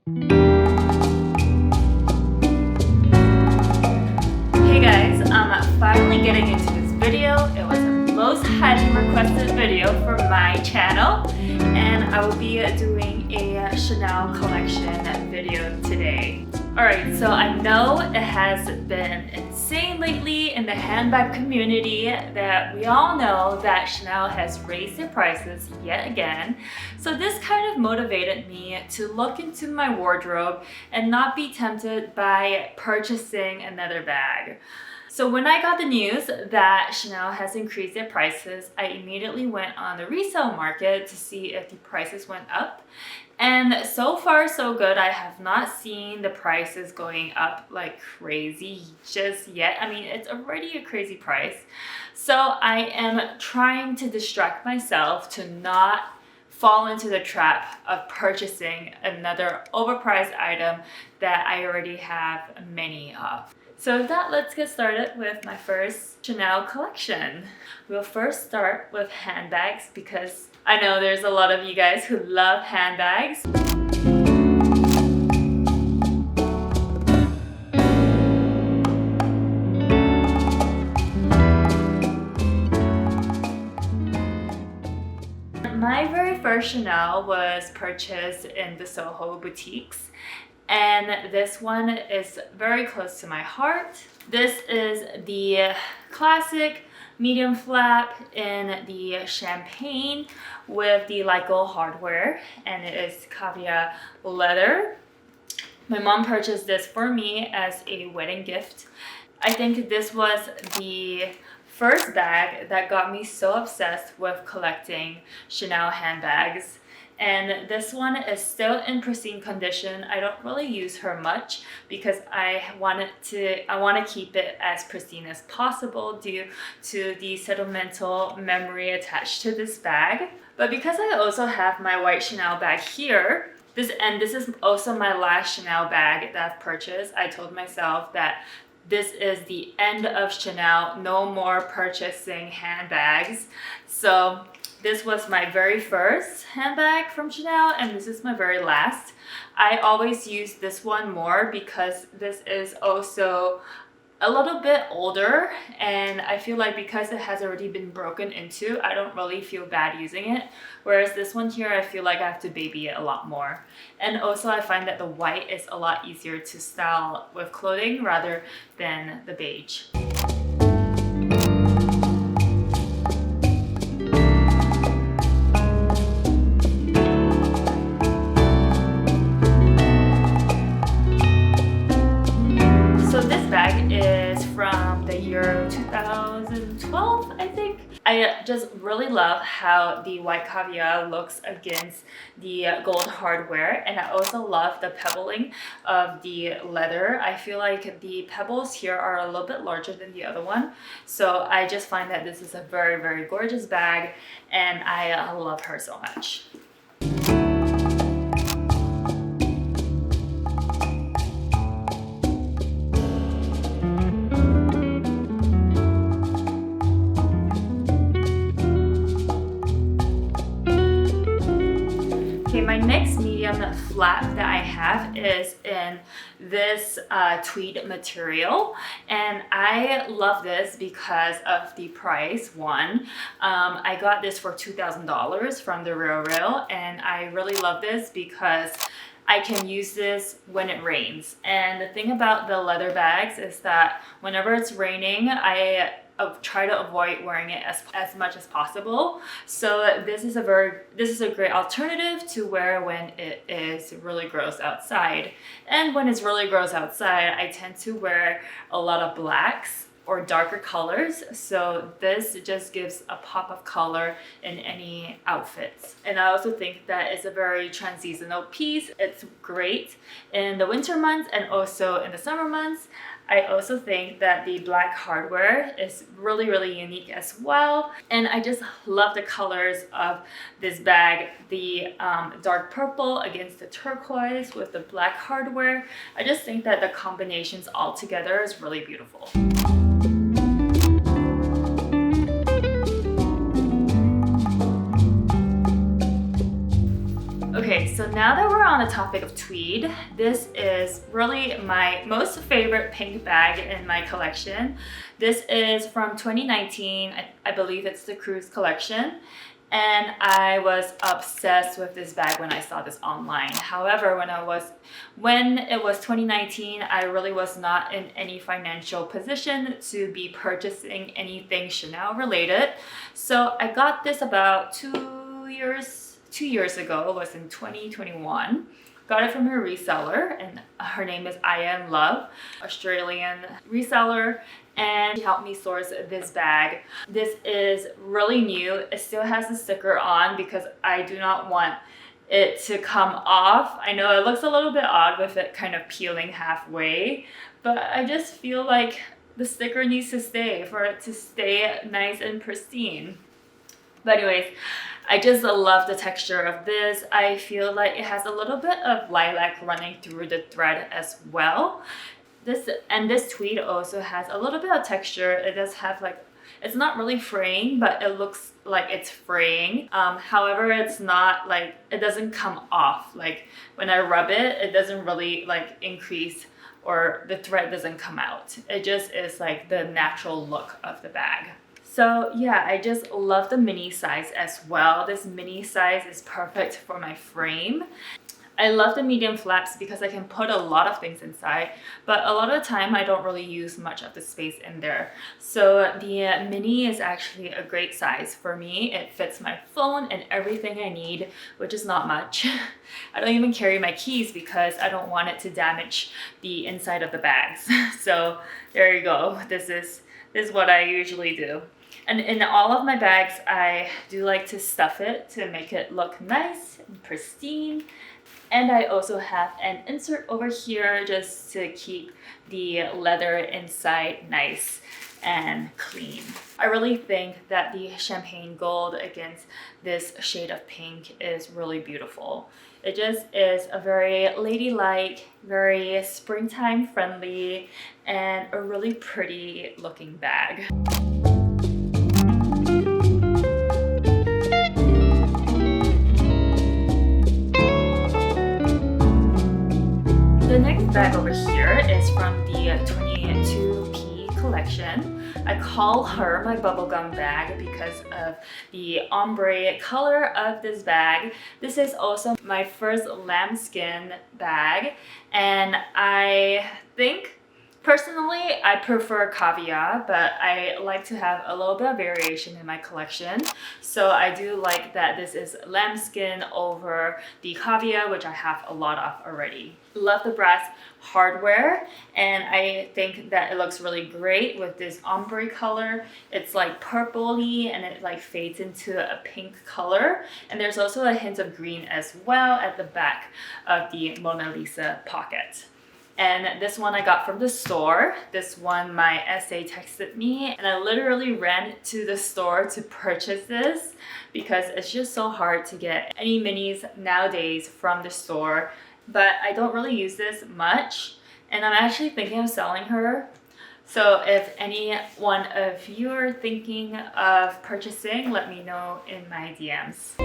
Hey guys, I'm finally getting into this video. It was the most highly requested video for my channel, and I will be doing a Chanel collection video today. Alright, so I know it has been insane lately in the handbag community that we all know that Chanel has raised their prices yet again. So this kind of motivated me to look into my wardrobe and not be tempted by purchasing another bag. So when I got the news that Chanel has increased their prices, I immediately went on the resale market to see if the prices went up. And so far so good. I have not seen the prices going up like crazy just yet. I mean, it's already a crazy price. So I am trying to distract myself to not fall into the trap of purchasing another overpriced item that I already have many of. So with that, let's get started with my first Chanel collection. We'll first start with handbags because I know there's a lot of you guys who love handbags. My very first Chanel was purchased in the Soho boutiques, and this one is very close to my heart. This is the classic medium flap in the champagne with the light gold hardware, and it is caviar leather. My mom purchased this for me as a wedding gift. I think this was the first bag that got me so obsessed with collecting Chanel handbags. And this one is still in pristine condition. I don't really use her much because I want to keep it as pristine as possible due to the sentimental memory attached to this bag. But because I also have my white Chanel bag here, this is also my last Chanel bag that I've purchased, I told myself that this is the end of Chanel, no more purchasing handbags. So this was my very first handbag from Chanel, and this is my very last. I always use this one more because this is also a little bit older, and I feel like because it has already been broken into, I don't really feel bad using it. Whereas this one here, I feel like I have to baby it a lot more. And also I find that the white is a lot easier to style with clothing rather than the beige. Bag is from the year 2012, I think. I just really love how the white caviar looks against the gold hardware, and I also love the pebbling of the leather. I feel like the pebbles here are a little bit larger than the other one, so I just find that this is a very, very gorgeous bag, and I love her so much. My next medium flap that I have is in this tweed material, and I love this because of the price. I got this for $2,000 from the Real, and I really love this because I can use this when it rains. And the thing about the leather bags is that whenever it's raining, I try to avoid wearing it as much as possible. So this is a great alternative to wear when it is really gross outside. And when it's really gross outside, I tend to wear a lot of blacks or darker colors, so this just gives a pop of color in any outfits. And I also think that it's a very transitional piece. It's great in the winter months and also in the summer months. I also think that the black hardware is really, really unique as well. And I just love the colors of this bag. The dark purple against the turquoise with the black hardware. I just think that the combinations all together is really beautiful. Okay, so now that we're on the topic of tweed, this is really my most favorite pink bag in my collection. This is from 2019. I believe it's the Cruise collection. And I was obsessed with this bag when I saw this online. However, when it was 2019, I really was not in any financial position to be purchasing anything Chanel related. So I got this about 2 years ago. It was in 2021. Got it from her reseller, and her name is I Am Love, Australian reseller, and she helped me source this bag. This is really new. It still has the sticker on because I do not want it to come off. I know it looks a little bit odd with it kind of peeling halfway, but I just feel like the sticker needs to stay for it to stay nice and pristine. But anyways, I just love the texture of this. I feel like it has a little bit of lilac running through the thread as well. This tweed also has a little bit of texture. It does have like, it's not really fraying, but it looks like it's fraying. However, it's not like, it doesn't come off. Like when I rub it, it doesn't really like increase, or the thread doesn't come out. It just is like the natural look of the bag. So yeah, I just love the mini size as well. This mini size is perfect for my frame. I love the medium flaps because I can put a lot of things inside, but a lot of the time I don't really use much of the space in there. So the mini is actually a great size for me. It fits my phone and everything I need, which is not much. I don't even carry my keys because I don't want it to damage the inside of the bags. So there you go. This is what I usually do. And in all of my bags, I do like to stuff it to make it look nice and pristine. And I also have an insert over here just to keep the leather inside nice and clean. I really think that the champagne gold against this shade of pink is really beautiful. It just is a very ladylike, very springtime friendly, and a really pretty looking bag. The next bag over here is from the 22P collection. I call her my bubblegum bag because of the ombre color of this bag. This is also my first lambskin bag, and I think personally, I prefer caviar, but I like to have a little bit of variation in my collection. So I do like that this is lambskin over the caviar, which I have a lot of already. Love the brass hardware, and I think that it looks really great with this ombre color. It's like purpley and it like fades into a pink color. And there's also a hint of green as well at the back of the Mona Lisa pocket. And this one I got from the store. This one my SA texted me, and I literally ran to the store to purchase this because it's just so hard to get any minis nowadays from the store. But I don't really use this much, and I'm actually thinking of selling her. So if any one of you are thinking of purchasing, let me know in my DMs.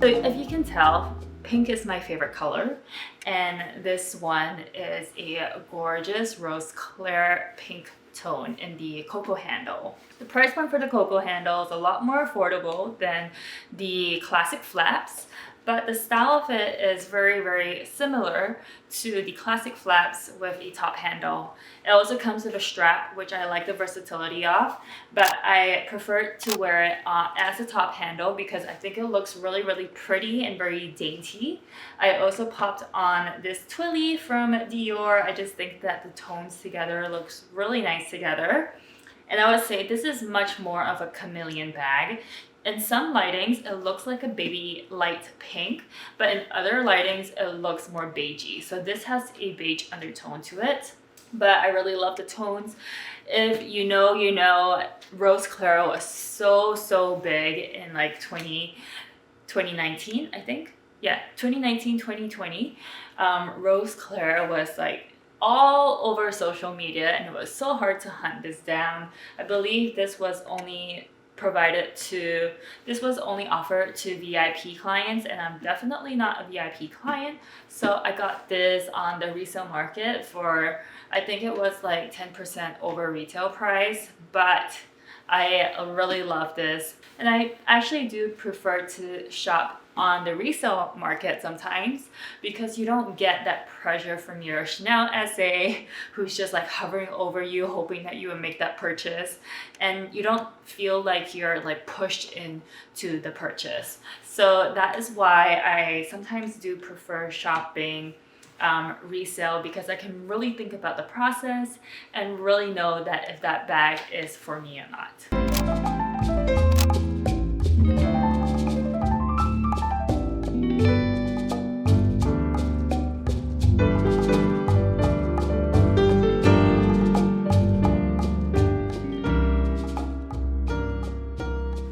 So if you can tell, pink is my favorite color, and this one is a gorgeous rose clair pink tone in the coco handle. The price point for the coco handle is a lot more affordable than the classic flaps, but the style of it is very, very similar to the classic flaps with a top handle. It also comes with a strap, which I like the versatility of, but I prefer to wear it as a top handle because I think it looks really, really pretty and very dainty. I also popped on this twilly from Dior. I just think that the tones together looks really nice together. And I would say this is much more of a chameleon bag. In some lightings, it looks like a baby light pink, but in other lightings, it looks more beigey. So this has a beige undertone to it, but I really love the tones. If you know, you know, Rose Claro was so big in like 2019, I think. yeah, 2019, 2020, Rose Claire was like all over social media, and it was so hard to hunt this down. I believe this was only offered to VIP clients, and I'm definitely not a VIP client, so I got this on the resale market for, I think it was like 10% over retail price, but I really love this, and I actually do prefer to shop on the resale market sometimes because you don't get that pressure from your Chanel SA who's just like hovering over you hoping that you would make that purchase, and you don't feel like you're like pushed into the purchase. So that is why I sometimes do prefer shopping resale, because I can really think about the process and really know that if that bag is for me or not.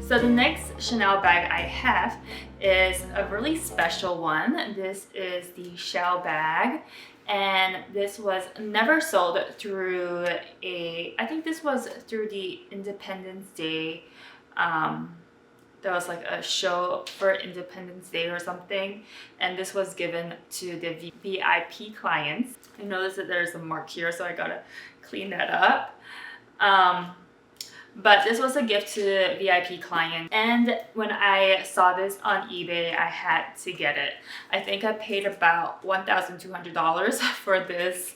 So the next Chanel bag I have is a really special one. This is the Shell bag, and this was never sold through I think this was through the Independence Day. There was like a show for Independence Day or something, and this was given to the VIP clients. I noticed that there's a mark here, so I gotta clean that up. But this was a gift to VIP client, and when I saw this on eBay, I had to get it. I think I paid about $1,200 for this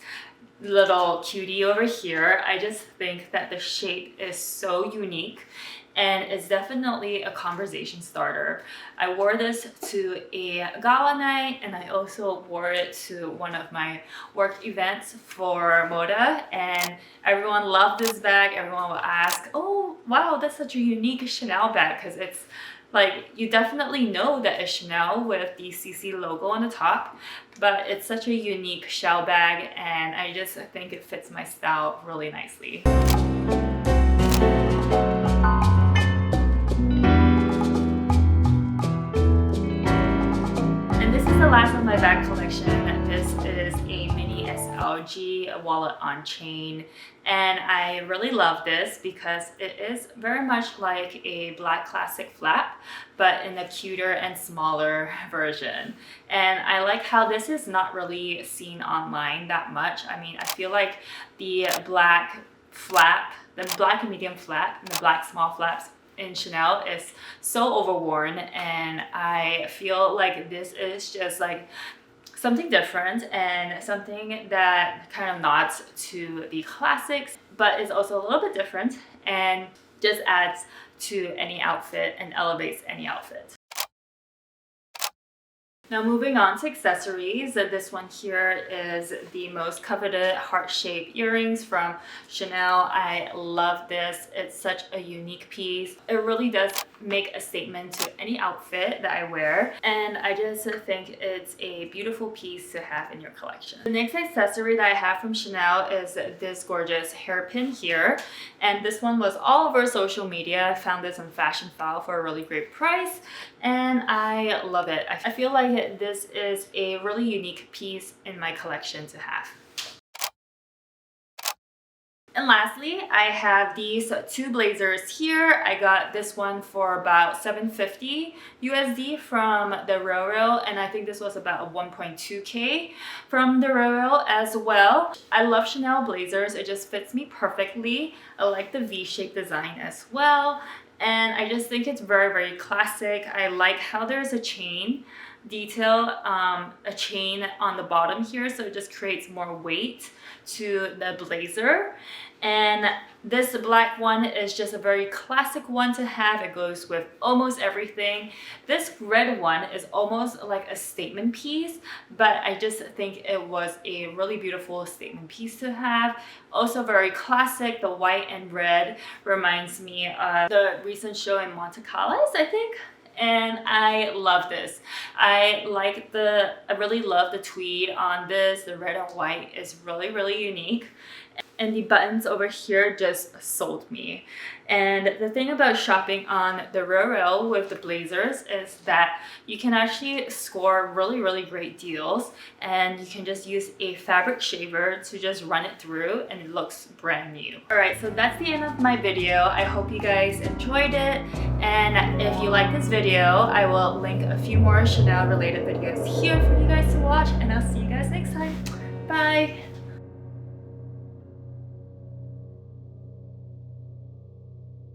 little cutie over here. I just think that the shape is so unique, and it's definitely a conversation starter. I wore this to a gala night, and I also wore it to one of my work events for Moda, and everyone loved this bag. Everyone would ask, oh wow, that's such a unique Chanel bag, because it's like, you definitely know that it's Chanel with the CC logo on the top, but it's such a unique shell bag, and I just think it fits my style really nicely. The last of my bag collection. This is a mini SLG wallet on chain, and I really love this because it is very much like a black classic flap, but in a cuter and smaller version. And I like how this is not really seen online that much. I mean, I feel like the black flap, the black and medium flap, and the black small flaps in Chanel is so overworn, and I feel like this is just like something different and something that kind of nods to the classics, but is also a little bit different and just adds to any outfit and elevates any outfit. Now moving on to accessories, this one here is the most coveted heart-shaped earrings from Chanel. I love this. It's such a unique piece. It really does make a statement to any outfit that I wear, and I just think it's a beautiful piece to have in your collection. The next accessory that I have from Chanel is this gorgeous hairpin here, and this one was all over social media. I found this on Fashion File for a really great price, and I love it. I feel like this is a really unique piece in my collection to have. And lastly, I have these two blazers here. I got this one for about $750 USD from the Roro, and I think this was about 1.2K from the Roro as well. I love Chanel blazers. It just fits me perfectly. I like the V-shaped design as well, and I just think it's very, very classic. I like how there's a chain detail, a chain on the bottom here, so it just creates more weight to the blazer. And this black one is just a very classic one to have. It goes with almost everything. This red one is almost like a statement piece, but I just think it was a really beautiful statement piece to have. Also very classic. The white and red reminds me of the recent show in Monte Carlo, I think. And I love this. I really love the tweed on this. The red and white is really, really unique. and the buttons over here just sold me. And the thing about shopping on the Royal with the blazers is that you can actually score really great deals, and you can just use a fabric shaver to just run it through and it looks brand new. Alright, so that's the end of my video. I hope you guys enjoyed it, and if you like this video, I will link a few more Chanel related videos here for you guys to watch, and I'll see you guys next time. Bye!